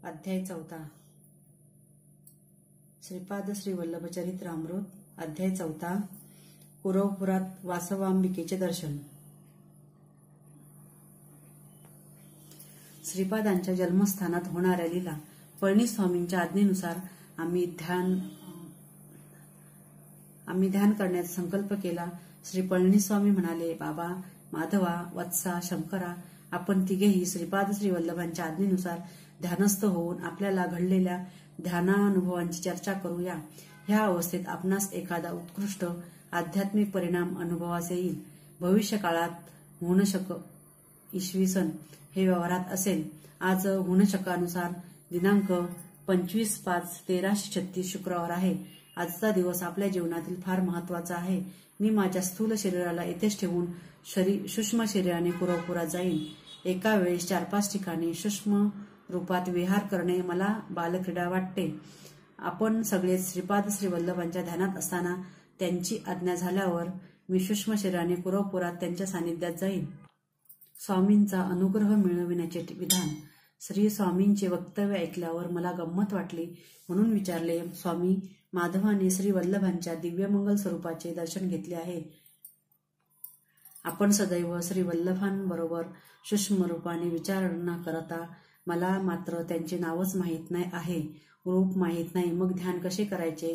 अध्याय 4 श्रीपाद श्री वल्लभचरित्रामृत अध्याय 4 कुरवपुरात वासवांबिकेचे दर्शन। श्रीपादांच्या जन्मस्थानात होणाऱ्या लीला पळणीस्वामींच्या आज्ञेनुसार आम्ही ध्यान करण्याचा संकल्प केला। श्री पळणीस्वामी म्हणाले, बाबा, माधवा, वत्सा, शंकरा, आपण तिघेही श्रीपाद श्री वल्लभांच्या आज्ञेनुसार ध्यानस्थ होऊन आपल्याला घडलेल्या ध्यानानुभवांची चर्चा करूया। ह्या अवस्थेत आपणास एखादा उत्कृष्ट आध्यात्मिक परिणाम अनुभवास येईल। भविष्य काळात हुणशक इसवी सन हे व्यवहारात असेल। आज हुणशकानुसार दिनांक 25/5/1336 शुक्रवार आहे। आजचा दिवस आपल्या जीवनातील फार महत्वाचा आहे। मी माझ्या स्थूल शरीराला येथेच ठेवून सूक्ष्म शरीराने कुरवपुरात जाईन। एका वेळेस 4-5 ठिकाणी सूक्ष्म रूपात विहार करणे मला बालक्रीडा वाटते। आपण सगळे श्रीपाद श्री वल्लभांच्या ध्यानात असताना त्यांची आज्ञा झाल्यावर मी सूक्ष्म शरीराने कुरवपुरात त्यांच्या सानिध्यात जाईन। स्वामींचा अनुग्रह मिळविण्याचे विधान। श्री स्वामींचे वक्तव्य ऐकल्यावर मला गंमत वाटली, म्हणून विचारले, स्वामी, माधवाने श्री वल्लभांच्या दिव्यमंगल स्वरूपाचे दर्शन घेतले आहे। आपण सदैव श्री वल्लभांबरोबर सूक्ष्म रूपाने विचारणा करता, मला मात्र त्यांचे नावच माहीत नाही आहे, रूप माहीत नाही, मग ध्यान कसे करायचे?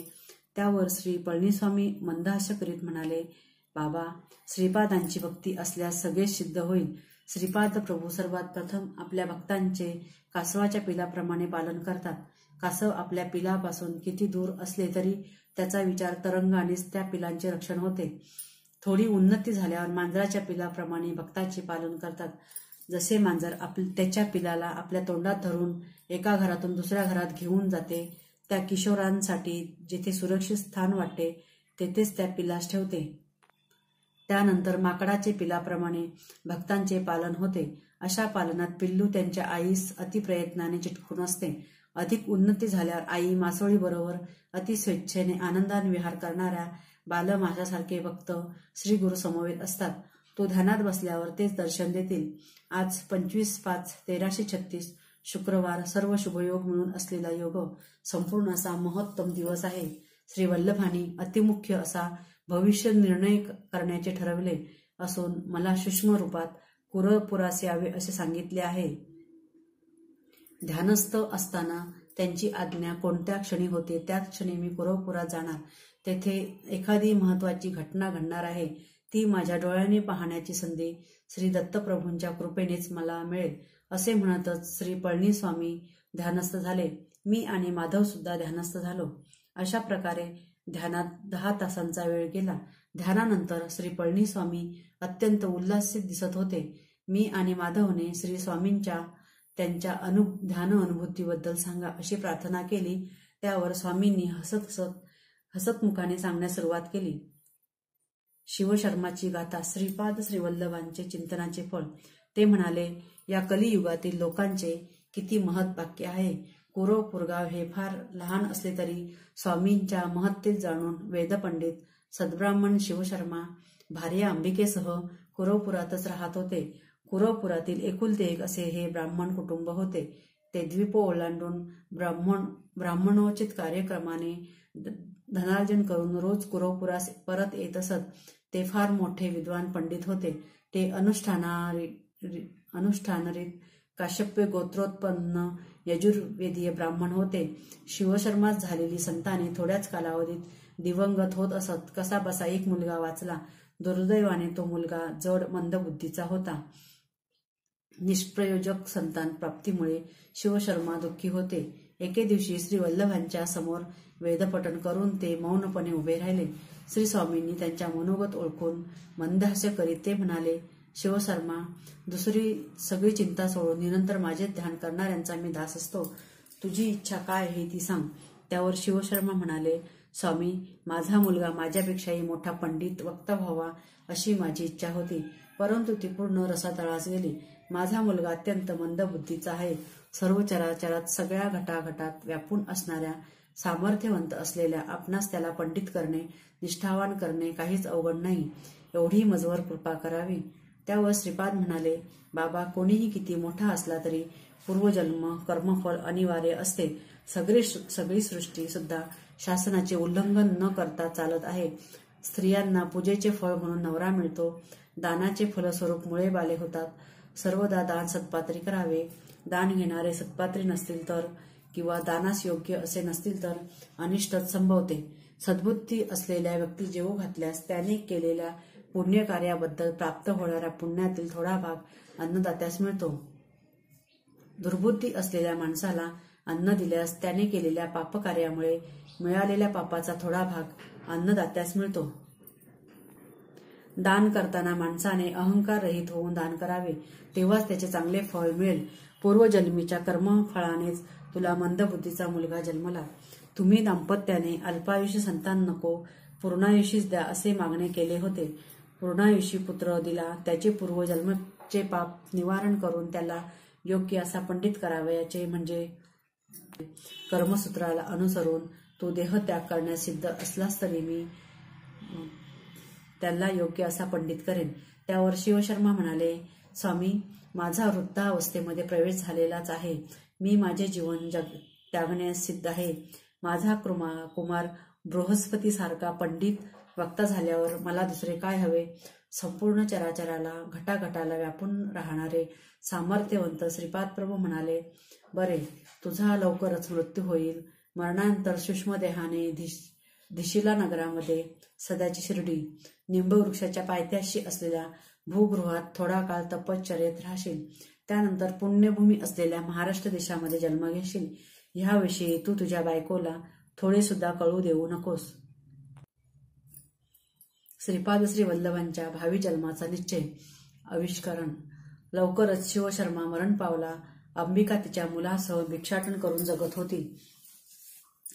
त्यावर श्री पळणीस्वामी मंदहास्य करीत म्हणाले, बाबा, श्रीपादांची भक्ती असल्यास सगळे सिद्ध होईल। श्रीपाद प्रभू सर्वात प्रथम आपल्या भक्तांचे कासवाच्या पिलाप्रमाणे पालन करतात। कासव आपल्या पिलापासून किती दूर असले तरी त्याचा विचार तरंगानेच त्या पिलांचे रक्षण होते। थोडी उन्नती झाल्यावर मांजराच्या पिलाप्रमाणे भक्ताचे पालन करतात। जसे मांजर त्याच्या पिलाला आपल्या तोंडात धरून एका घरातून दुसऱ्या घरात घेऊन जाते, त्या किशोरांसाठी जिथे सुरक्षित स्थान वाटते तेथेच त्या पिलास ठेवते। त्यानंतर माकडाचे पिलाप्रमाणे भक्तांचे पालन होते। अशा पालनात पिल्लू त्यांच्या आईस अतिप्रयत्नाने चिटकून असते। अधिक उन्नती झाल्यावर आई मासोळीबरोबर अतिस्वेच्छेने आनंदाने विहार करणाऱ्या बालमाशासारखे भक्त श्री गुरु समवेत असतात। तो ध्यानात बसल्यावर तेच दर्शन देतील। आज 25/5/1336 शुक्रवार सर्व शुभयोग मिळून असलेला योग संपूर्ण असा महत्तम दिवस आहे। श्री वल्लभांनी अतिमुख्य असा भविष्य निर्णय करण्याचे ठरवले असून मला सूक्ष्म रूपात कुरवपुरास यावे असे सांगितले आहे। ध्यानस्थ असताना त्यांची आज्ञा कोणत्या क्षणी होते त्याच क्षणी मी कुरवपुरात जाणार। तेथे एखादी महत्वाची घटना घडणार आहे, ती माझ्या डोळ्याने पाहण्याची संधी श्री दत्तप्रभूंच्या कृपेनेच मला मिळेल। असे म्हणतच श्री पळणीस्वामी ध्यानस्थ झाले। मी आणि माधव सुद्धा ध्यानस्थ झालो। अशा प्रकारे ध्यानात 10 तासांचा वेळ गेला। ध्यानानंतर श्री पळणीस्वामी अत्यंत उल्हासित दिसत होते। मी आणि माधवने श्री स्वामींच्या त्यांच्या ध्यान अनुभूतीबद्दल सांगा अशी प्रार्थना केली। त्यावर स्वामींनी हसत मुखाने सांगण्यास सुरुवात केली। शिवशर्माची गाथा, श्रीपाद श्री वल्लभांचे चिंतनाचे फळ। ते म्हणाले, या कलियुगातील लोकांचे किती महत् भाग्य आहे। कुरवपुरगाव हे फार लहान असले तरी स्वामींच्या महत्तेत जाणून वेदपंडित सद्ब्राह्मण शिवशर्मा भार्या अंबिकेसह कुरवपुरातच राहत होते। कुरवपुरातील एकुलते एक असे हे ब्राह्मण कुटुंब होते। ते द्वीप ओलांडून ब्राह्मणोचित कार्यक्रमाने धनार्जन करून रोज कुरवपुरास परत येत असत। ते फार मोठे विद्वान पंडित होते। ते अनुष्ठानरीत काश्यप्य गोत्रोत्पन्न यजुर्वेदीय ब्राह्मण होते। शिवशर्मास झालेली संताने थोड्याच कालावधीत दिवंगत होत असत। कसाबसा एक मुलगा वाचला। दुर्दैवाने तो मुलगा जड मंदबुद्धीचा होता। निष्प्रयोजक संतान प्राप्तीमुळे शिवशर्मा दुःखी होते। एके दिवशी श्री वल्लभांच्या समोर वेदपठण करून ते मौनपणे उभे राहिले। श्री स्वामींनी त्यांच्या मनोगत ओळखून मंदहास्य करीत ते म्हणाले, शिवशर्मा, दुसरी सगळी चिंता सोडून निरंतर माझे ध्यान करणाऱ्यांचा मी दास असतो। तुझी इच्छा काय आहे ती सांग। त्यावर शिवशर्मा म्हणाले, स्वामी, माझा मुलगा माझ्यापेक्षाही मोठा पंडित वक्ता व्हावा अशी माझी इच्छा होती, परंतु ती पूर्ण रसातळास गेली। माझा मुलगा अत्यंत मंदबुद्धीचा आहे। सर्व चराचरात सगळ्या घटाघटात व्यापून असणाऱ्या सामर्थ्यवंत असलेल्या आपणास त्याला पंडित करणे, निष्ठावान करणे काहीच अवघड नाही। एवढी मजवर कृपा करावी। त्यावर श्रीपाद म्हणाले, बाबा, कोणीही किती मोठा असला तरी पूर्वजन्म कर्मफळ अनिवार्य असते. सगळी सृष्टी सुद्धा शासनाचे उल्लंघन न करता चालत आहे. स्त्रियांना पूजेचे फळ म्हणून नवरा मिळतो. दानाचे फलस्वरूप मुळे बाले होतात. सर्वदा दान सत्पात्री करावे. दान घेणारे सत्पात्री नसतील तर किंवा दानास योग्य असे नसतील तर अनिष्टच संभवते. सद्बुद्धी असलेल्या व्यक्ती जेवू घातल्यास त्याने केलेल्या पुण्यकार्याबद्दल प्राप्त होणाऱ्या पुण्यातील थोडा भाग अन्नदात्यास मिळतो. दुर्बुद्धी असलेल्या माणसाला अन्न दिल्यास त्याने केलेल्या पापकार्यामुळे मिळालेल्या पापाचा थोडा भाग अन्नदात्यास मिळतो. दान करताना माणसाने अहंकार रहित होऊन दान करावे, तेव्हाच त्याचे चांगले फळ मिळेल. पूर्वजन्मीच्या कर्मफळानेच तुला मंदबुद्धीचा मुलगा जन्मला. तुम्ही दाम्पत्याने अल्पायुषी संतान नको, पूर्णायुषीच द्या असे मागणे केले होते. पूर्णायुषी पुत्र दिला. त्याचे पूर्वजन्मचे पाप निवारण करून त्याला योग्य असा पंडित करावयाचे, म्हणजे कर्मसूत्राला अनुसरून तो देहत्याग करण्यास सिद्ध असलास तरी मी त्याला योग्य असा पंडित करेन. त्यावर शिवशर्मा म्हणाले, स्वामी, माझा वृद्धावस्थेमध्ये प्रवेश झालेलाच आहे. मी माझे जीवन त्यागण्यास सिद्ध आहे. माझा कुमार बृहस्पतीसारखा पंडित वक्ता झाल्यावर मला दुसरे काय हवे? संपूर्ण चराचराला घटाघटाला व्यापून राहणारे सामर्थ्यवंत श्रीपाद प्रभू म्हणाले, बरे, तुझा लवकरच मृत्यू होईल. मरणानंतर सूक्ष्मदेहाने धिशिला नगरामध्ये सध्याची शिर्डी निंबवृक्षाच्या पायथ्याशी असलेल्या भूगृहात थोडा काळ तपश्चर्येत राहशील. त्यानंतर पुण्यभूमी असलेल्या महाराष्ट्र देशामध्ये जन्म घेशील. ह्याविषयी तू तुझ्या बायकोला थोडे सुद्धा कळू देऊ नकोस. श्रीपाद श्री वल्लभांच्या भावी जन्माचा निश्चय. आविष्करण. लवकरच शिवशर्मा मरण पावला. अंबिका तिच्या मुलासह भिक्षाटन करून जगत होती.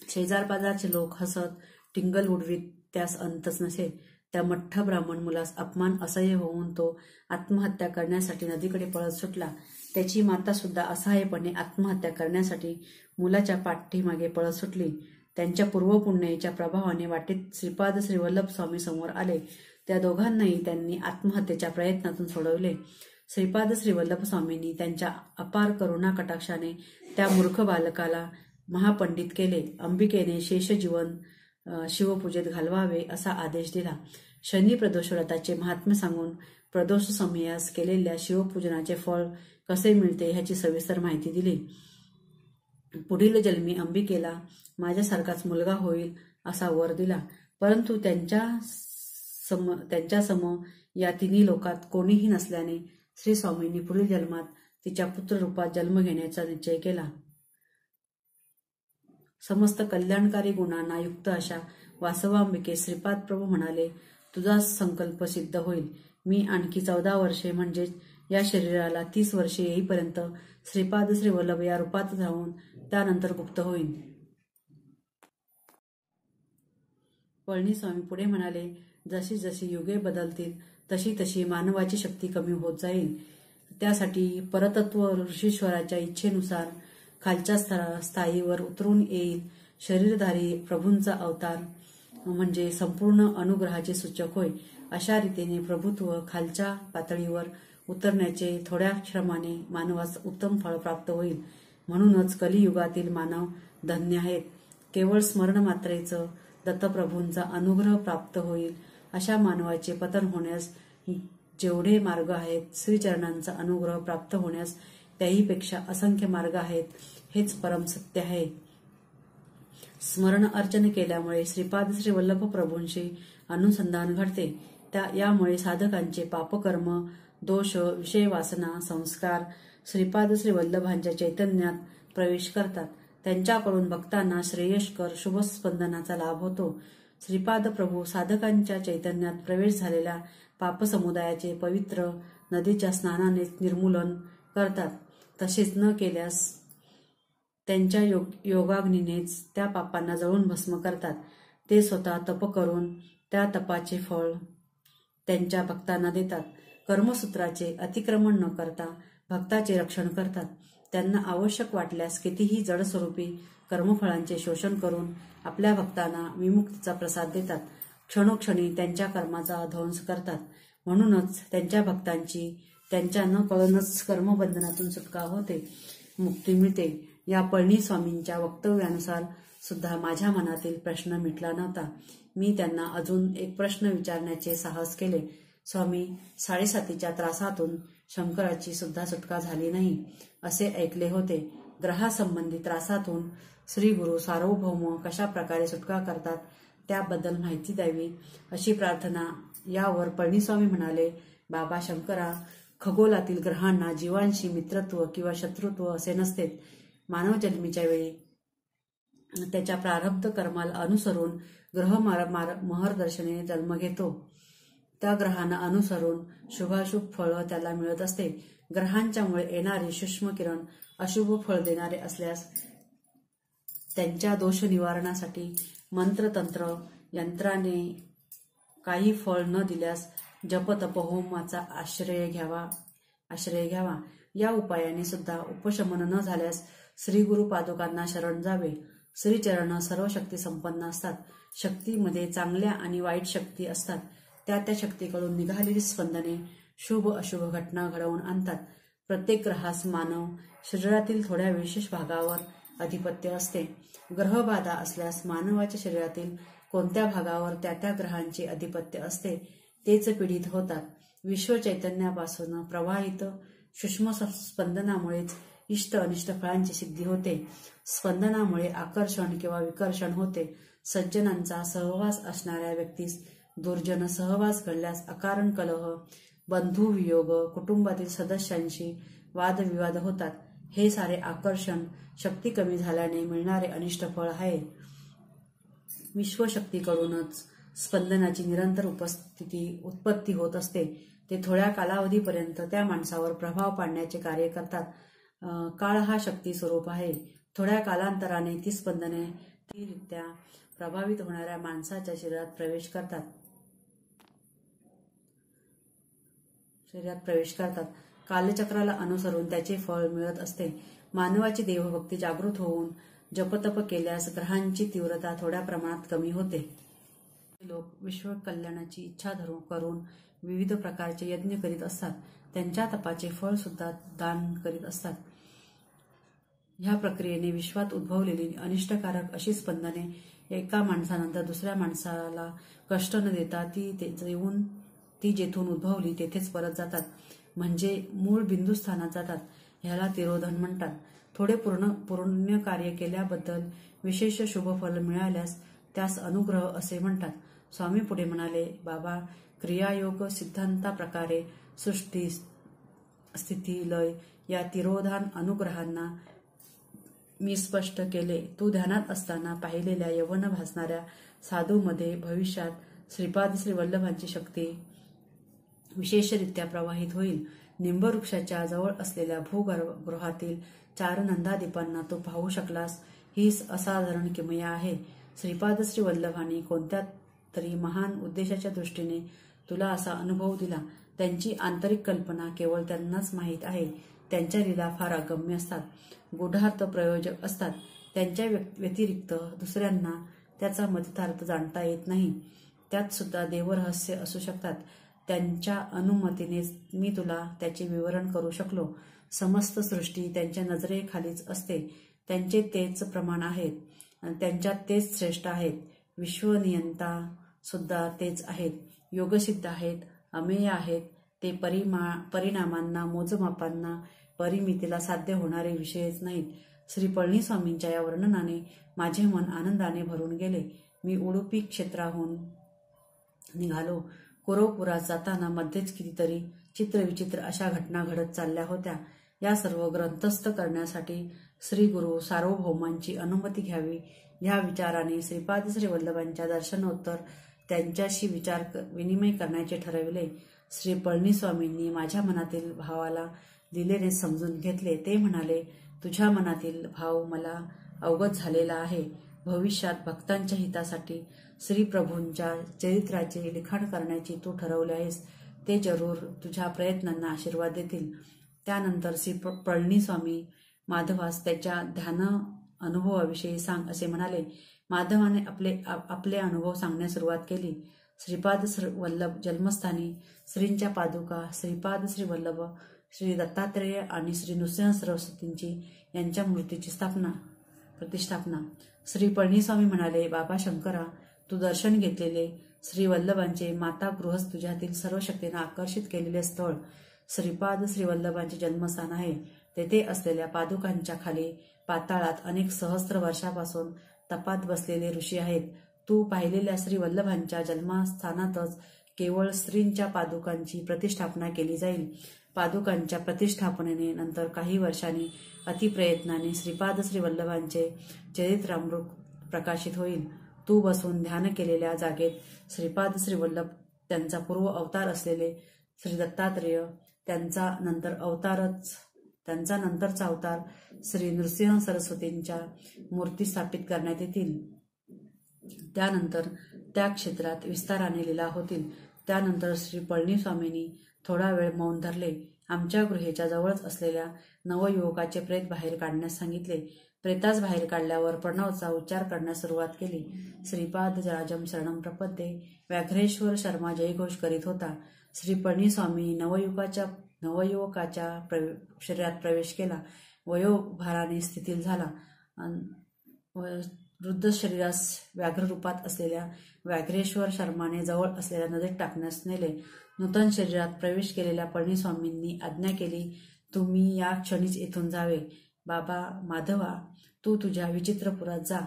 शेजारपाजारचे लोक हसत टिंगल उडवीत त्यास अंतच नसे. त्या मठ्ठ ब्राह्मण मुलास अपमान असह्य होऊन तो आत्महत्या करण्यासाठी नदीकडे पळत सुटला. त्याची माता सुद्धा असहाय्यपणे आत्महत्या करण्यासाठी मुलाच्या पाठीमागे पळत सुटली. त्यांच्या पूर्वपुण्याच्या प्रभावाने वाटेत श्रीपाद श्री वल्लभ स्वामी समोर आले. त्या दोघांनाही त्यांनी आत्महत्येच्या प्रयत्नातून सोडवले. श्रीपाद श्री वल्लभ स्वामींनी त्यांच्या अपार करुणा कटाक्षाने त्या मूर्ख बालकाला महापंडित केले. अंबिकेने शेषजीवन शिवपूजेत घालवावे असा आदेश दिला. शनी प्रदोष व्रताचे महात्म्य सांगून प्रदोष समयास केलेल्या शिवपूजनाचे फळ कसे मिळते ह्याची सविस्तर माहिती दिली. पुढील जन्मी अंबिकेला माझ्यासारखाच मुलगा होईल असा वर दिला. परंतु त्यांच्या सम या तिन्ही लोकात कोणीही नसल्याने श्री स्वामींनी पुढील जन्मात तिच्या पुत्ररूपात जन्म घेण्याचा निश्चय केला. समस्त कल्याणकारी गुणांना युक्त अशा वासवांबिके श्रीपाद प्रभू म्हणाले, तुझा संकल्प सिद्ध होईल. मी आणखी 14 वर्षे म्हणजेच या शरीराला 30 वर्षे येईपर्यंत श्रीपाद श्री वल्लभ या रूपात राहून त्यानंतर गुप्त होईन. पळणीस्वामी पुढे म्हणाले, जशी जशी युगे बदलतील तशी तशी मानवाची शक्ती कमी होत जाईल. त्यासाठी परतत्व ऋषीश्वराच्या इच्छेनुसार खालच्या स्थायीवर उतरून येईल. शरीरधारी प्रभूंचा अवतार म्हणजे संपूर्ण अनुग्रहाचे सूचक होय. अशा रीतीने प्रभुत्व खालच्या पातळीवर उतरण्याचे थोड्या श्रमाने मानवास उत्तम फळ प्राप्त होईल. म्हणूनच कलियुगातील मानव धन्य आहेत. केवळ स्मरण मात्रेचं दत्तप्रभूंचा अनुग्रह प्राप्त होईल. अशा मानवाचे पतन होण्यास जेवढे मार्ग आहेत, श्रीचरणांचा अनुग्रह प्राप्त होण्यास त्याहीपेक्षा असंख्य मार्ग आहेत. हेच परम सत्य आहे. स्मरण अर्चन केल्यामुळे श्रीपाद श्री वल्लभ प्रभूंशी अनुसंधान घडते. यामुळे साधकांचे पापकर्म, दोष, विषय वासना, संस्कार श्रीपाद श्री वल्लभांच्या चैतन्यात प्रवेश करतात. त्यांच्याकडून भक्तांना श्रेयस्कर शुभस्पंदनाचा लाभ होतो. श्रीपाद प्रभू साधकांच्या चैतन्यात प्रवेश झालेल्या पापसमुदायाचे पवित्र नदीच्या स्नानाने निर्मूलन करतात. तसेच न केल्यास त्यांच्या योगाग्नीनेच त्या पापांना जळून भस्म करतात. ते स्वतः तप करून त्या तपाचे फळ त्यांच्या भक्तांना देतात. कर्मसूत्राचे अतिक्रमण न करता भक्ताचे रक्षण करतात. त्यांना आवश्यक वाटल्यास कितीही जडस्वरूपी कर्मफळांचे शोषण करून आपल्या भक्तांना विमुक्तीचा प्रसाद देतात. क्षणोक्षणी त्यांच्या कर्माचा ध्वंस करतात. म्हणूनच त्यांच्या भक्तांची त्यांच्या न कळूनच कर्मबंधनातून सुटका होते, मुक्ती मिळते. या पळणीस्वामींच्या वक्तव्यानुसार सुद्धा माझ्या मनातील प्रश्न मिटला नव्हता. मी त्यांना अजून एक प्रश्न विचारण्याचे साहस केले. स्वामी, 7.5च्या त्रासातून शंकराची सुद्धा सुटका झाली नाही असे ऐकले होते. ग्रहासंबंधी त्रासातून श्री गुरु सार्वभौम कशा प्रकारे सुटका करतात त्याबद्दल माहिती द्यावी अशी प्रार्थना. यावर पळणीस्वामी म्हणाले, बाबा शंकरा, खगोलातील ग्रहांना जीवांशी मित्रत्व किंवा शत्रुत्व असे नसते. मानव जन्मीच्या वेळी त्याच्या प्रारब्ध कर्माला अनुसरून ग्रह महर्दर्शने जन्म घेतो. त्या ग्रहांना अनुसरून शुभाशुभ फळ त्याला मिळत असते. ग्रहांच्यामुळे येणारे सूक्ष्म किरण अशुभ फळ देणारे असल्यास त्यांच्या दोष निवारणासाठी मंत्रतंत्र यंत्राने काही फळ न दिल्यास जपतप होमाचा आश्रय घ्यावा. या उपायाने सुद्धा उपशमन न झाल्यास श्री गुरु पादुकांना शरण जावे. श्रीचरण सर्व शक्ती संपन्न असतात. शक्तीमध्ये चांगल्या आणि वाईट शक्ती असतात. त्या शक्तीकडून निघालेली स्पंदने शुभ अशुभ घटना घडवून आणतात. प्रत्येक ग्रहास मानव शरीरातील थोड्या विशेष भागावर अधिपत्य असते. ग्रहबाधा असल्यास मानवाच्या शरीरातील कोणत्या भागावर त्या ग्रहांचे अधिपत्य असते तेच पीडित होतात. विश्व चैतन्यापासून प्रवाहित सूक्ष्म स्पंदनामुळेच इष्ट अनिष्ट फळांची सिद्धी होते. स्पंदनामुळे आकर्षण किंवा विकर्षण होते. सज्जनांचा सहवास असणाऱ्या व्यक्तीस दुर्जन सहवास घडल्यास अकारण कलह, बंधुवियोग, कुटुंबातील सदस्यांशी वादविवाद होतात. हे सारे आकर्षण शक्ती कमी झाल्याने मिळणारे अनिष्ट फळ आहे. विश्वशक्तीकडूनच स्पंदनाची निरंतर उत्पत्ती होत असते. ते थोड्या कालावधीपर्यंत त्या माणसावर प्रभाव पाडण्याचे कार्य करतात. काळ हा शक्ती स्वरूप आहे. थोड्या कालांतराने ती स्पंदने रित्या प्रभावित होणाऱ्या माणसाच्या शरीरात प्रवेश करतात. कालचक्राला अनुसरून त्याचे फळ मिळत असते. मानवाची देवभक्ती जागृत होऊन जपतप केल्यास ग्रहांची तीव्रता थोड्या प्रमाणात कमी होते. लोक विश्व कल्याणाची इच्छा करून विविध प्रकारचे यज्ञ करीत असतात. त्यांच्या तपाचे फळ सुद्धा दान करीत असतात. ह्या प्रक्रियेने विश्वात उद्भवलेली अनिष्टकारक अशी स्पंदने एका माणसानंतर दुसऱ्या माणसाला कष्ट न देता ती जेथून उद्भवली तेथेच परत जातात, म्हणजे मूळ बिंदुस्थानात जातात. ह्याला तिरोधन म्हणतात. थोडे पुण्य कार्य केल्याबद्दल विशेष शुभफल मिळाल्यास त्यास अनुग्रह असे म्हणतात. स्वामी पुढे म्हणाले, बाबा, क्रियायोग सिद्धांताप्रकारे सृष्टी, स्थिती, लय या तिरोधान अनुग्रहांना मी स्पष्ट केले. तू ध्यानात असताना पाहिलेल्या यवन भासणाऱ्या साधूमध्ये भविष्यात श्रीपाद श्री वल्लभांची शक्ती विशेषरित्या प्रवाहित होईल. निंबवृक्षाच्या जवळ असलेल्या भूगृहातील 4 नंदादीपांना तू पाहू शकलास, ही असाधारण किमया आहे. श्रीपाद श्री वल्लभांनी कोणत्या तरी महान उद्देशाच्या दृष्टीने तुला असा अनुभव दिला. त्यांची आंतरिक कल्पना केवळ त्यांनाच माहीत आहे. त्यांच्या लीला फार अगम्य असतात, गूढार्थ प्रयोजक असतात. त्यांच्या व्यतिरिक्त दुसऱ्यांना त्याचा मतितार्थ जाणता येत नाही. त्यात सुद्धा देवरहस्य असू शकतात. त्यांच्या अनुमतीनेच मी तुला त्याचे विवरण करू शकलो. समस्त सृष्टी त्यांच्या नजरेखालीच असते. त्यांचे तेच प्रमाण आहेत. त्यांच्यात तेच श्रेष्ठ आहेत. विश्वनियंता सुद्धा तेच आहेत. योगसिद्ध आहेत, अमेय आहेत. ते परिणामांना, मोजमापांना, परिमितीला साध्य होणारे विषयच नाहीत. श्री पळणीस्वामींच्या या वर्णनाने माझे मन आनंदाने भरून गेले. मी उडुपी क्षेत्राहून निघालो. कुरवपुरात जाताना मध्येच कितीतरी चित्रविचित्र अशा घटना घडत चालल्या होत्या. या सर्व ग्रंथस्थ करण्यासाठी श्री गुरु सार्वभौमांची अनुमती घ्यावी ह्या विचाराने श्रीपाद श्री वल्लभांच्या दर्शनोत्तर त्यांच्याशी विनिमय करण्याचे ठरविले. श्री पळणीस्वामींनी माझ्या मनातील भावाला दिलेले समजून घेतले. ते म्हणाले, तुझ्या मनातील भाव मला अवगत झालेला आहे. भविष्यात भक्तांच्या हितासाठी श्री प्रभूंच्या चरित्राचे लिखाण करण्याची तू ठरवले आहेस. ते जरूर तुझ्या प्रयत्नांना आशीर्वाद देतील. त्यानंतर श्री पळणीस्वामी माधवास त्याच्या ध्यान अनुभवाविषयी सांग असे म्हणाले. माधवाने आपले अनुभव सांगण्यास सुरुवात केली. श्रीपाद श्री वल्लभ जन्मस्थानी श्रींच्या पादुका श्रीपाद श्री वल्लभ श्री दत्तात्रेय आणि श्री नृसिंह सरस्वतींची यांच्या मूर्तीची प्रतिष्ठापना. श्री पळणीस्वामी म्हणाले, बाबा शंकरा, तू दर्शन घेतलेले श्री वल्लभांचे माता गृहस्थ तुझ्यातील सर्व शक्तींना आकर्षित केलेले स्थळ श्रीपाद श्री वल्लभांचे जन्मस्थान आहे. तेथे असलेल्या पादुकांच्या खाली पाताळात अनेक सहस्त्र वर्षापासून तपात बसलेले ऋषी आहेत. तू पाहिलेल्या श्री वल्लभांच्या जन्मस्थानातच केवळ श्रींच्या पादुकांची प्रतिष्ठापना केली जाईल. पादुकांच्या प्रतिष्ठापनेने नंतर काही वर्षांनी अतिप्रयत्नाने श्रीपाद श्री वल्लभांचे चरित्रामृत प्रकाशित होईल. तू बसून ध्यान केलेल्या जागेत श्रीपाद श्री वल्लभ, त्यांचा पूर्व अवतार असलेले श्री दत्तात्रेय, त्यांचा नंतरचा अवतार श्री नृसिंह सरस्वतींच्या मूर्ती स्थापित करण्यात येतील. त्यानंतर त्या क्षेत्रात विस्ताराने लीला होतील. त्यानंतर श्री पळणीस्वामींनी थोडा वेळ मौन धरले. आमच्या गृहेच्या जवळच असलेल्या नवयुवकाचे प्रेत बाहेर काढण्यास सांगितले. प्रेतास बाहेर काढल्यावर प्रणवचा उच्चार करण्यास सुरुवात केली. श्रीपाद राजम शरणम प्रपद्ये. व्याघ्रेश्वर शर्मा जयघोष करीत होता. श्री पळणीस्वामी नवयुवकाच्या शरीरात प्रवेश केला. वयोभाराने स्थितील झाला. वृद्ध शरीरास व्याघ्र रूपात असलेल्या व्याघ्रेश्वर शर्माने जवळ असलेल्या नदीत टाकण्यास नेले. नूतन शरीरात प्रवेश केलेल्या पळणीस्वामींनी आज्ञा केली, तुम्ही या क्षणीच येथून जावे. बाबा माधवा, तू तुझ्या विचित्रपुरात जा.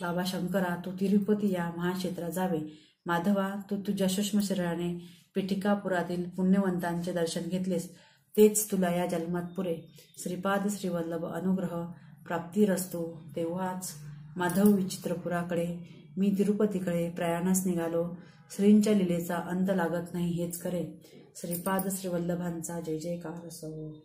बाबा शंकरा, तू तिरुपती या महाक्षेत्रात जावे. माधवा, तू तुझ्या सूक्ष्म शरीराने पिठिकापुरातील पुण्यवंतांचे दर्शन घेतलेस, तेच तुला या जन्मात पुरे. श्रीपाद श्री वल्लभ अनुग्रह प्राप्तिरस्तु. तेव्हाच माधव विचित्रपुराकडे, मी तिरुपतीकडे प्रयाणास निघालो. श्रींच्या लीलेचा अंत लागत नाही हेच करे. श्रीपाद श्री वल्लभांचा जय जयकार असो.